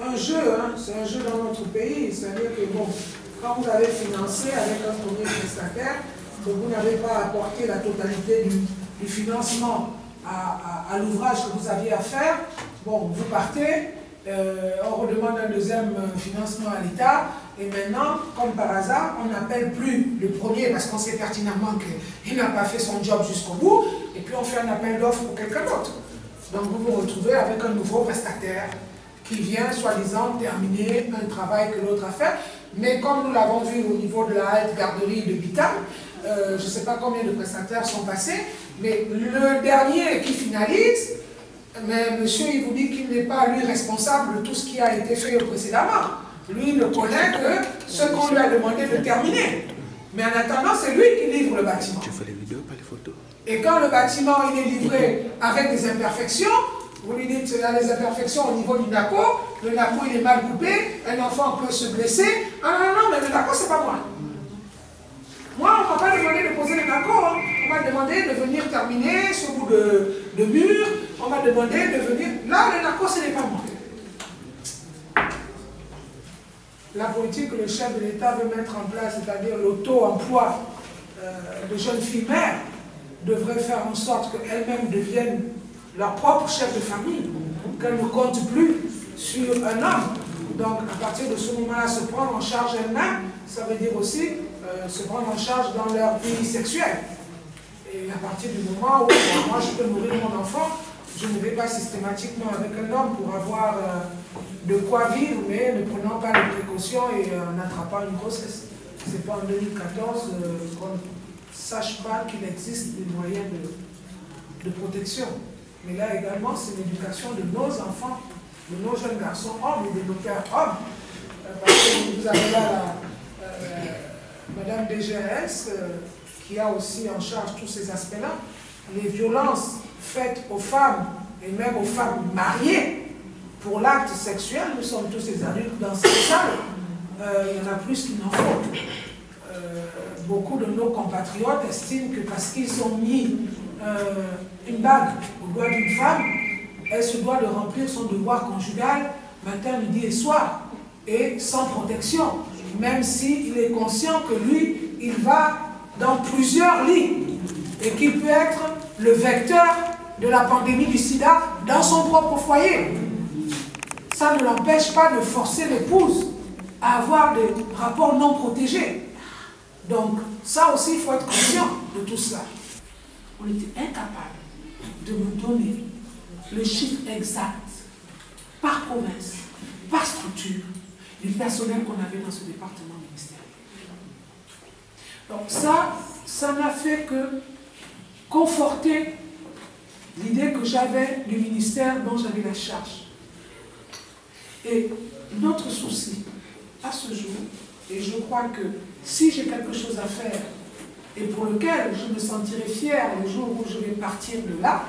un jeu, hein, c'est un jeu dans notre pays, c'est-à-dire que bon, quand vous avez financé avec un premier prestataire, vous n'avez pas apporté la totalité du financement à l'ouvrage que vous aviez à faire, bon, vous partez, on redemande un deuxième financement à l'État, et maintenant, comme par hasard, on n'appelle plus le premier parce qu'on sait pertinemment qu'il n'a pas fait son job jusqu'au bout, et puis on fait un appel d'offres pour quelqu'un d'autre. Donc vous vous retrouvez avec un nouveau prestataire qui vient soi-disant terminer un travail que l'autre a fait, mais comme nous l'avons vu au niveau de la halte garderie de Bitam, je ne sais pas combien de prestataires sont passés, mais le dernier qui finalise, mais monsieur, il vous dit qu'il n'est pas lui responsable de tout ce qui a été fait précédemment. Lui ne connaît que ce qu'on lui a demandé de terminer. Mais en attendant, c'est lui qui livre le bâtiment. Tu fais les vidéos, pas les photos. Et quand le bâtiment il est livré avec des imperfections, vous lui dites qu'il y a des imperfections au niveau du NACO, le NACO il est mal coupé, un enfant peut se blesser. Ah non, non, mais le NACO c'est pas moi. Moi, on ne m'a pas demandé de poser le NACO, hein. On m'a demandé de venir terminer ce bout de mur, on m'a demandé de venir... Là, le NACO ce n'est pas moi. La politique que le chef de l'État veut mettre en place, c'est-à-dire l'auto-emploi de jeunes filles mères, devrait faire en sorte qu'elles-mêmes deviennent leur propre chef de famille, qu'elles ne comptent plus sur un homme. Donc, à partir de ce moment-là, se prendre en charge elles-mêmes, ça veut dire aussi se prendre en charge dans leur vie sexuelle. Et à partir du moment où moi je peux nourrir mon enfant, je ne vais pas systématiquement avec un homme pour avoir de quoi vivre, mais ne prenant pas les précautions et n'attrapant une grossesse. C'est pas en 2014 qu'on ne sache pas qu'il existe des moyens de protection. Mais là également, c'est l'éducation de nos enfants, de nos jeunes garçons hommes et de nos pères hommes. Parce que vous avez là Madame DGS qui a aussi en charge tous ces aspects-là. Les violences faites aux femmes et même aux femmes mariées pour l'acte sexuel, nous sommes tous des adultes dans cette salle, il y en a plus qu'il n'en faut. Beaucoup de nos compatriotes estiment que parce qu'ils ont mis une bague au doigt d'une femme, elle se doit de remplir son devoir conjugal matin, midi et soir, et sans protection, même s'il est conscient que lui, il va dans plusieurs lits et qu'il peut être le vecteur de la pandémie du sida dans son propre foyer. Ça ne l'empêche pas de forcer l'épouse à avoir des rapports non protégés. Donc, ça aussi, il faut être conscient de tout cela. On était incapable de nous donner le chiffre exact, par province, par structure, du personnel qu'on avait dans ce département ministériel. Donc ça n'a fait que conforter l'idée que j'avais du ministère dont j'avais la charge. Et notre souci, à ce jour, et je crois que si j'ai quelque chose à faire, et pour lequel je me sentirai fier le jour où je vais partir de là,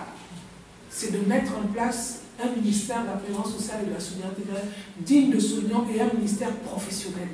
c'est de mettre en place un ministère de la prévention sociale et de la solidarité digne de ce nom et un ministère professionnel.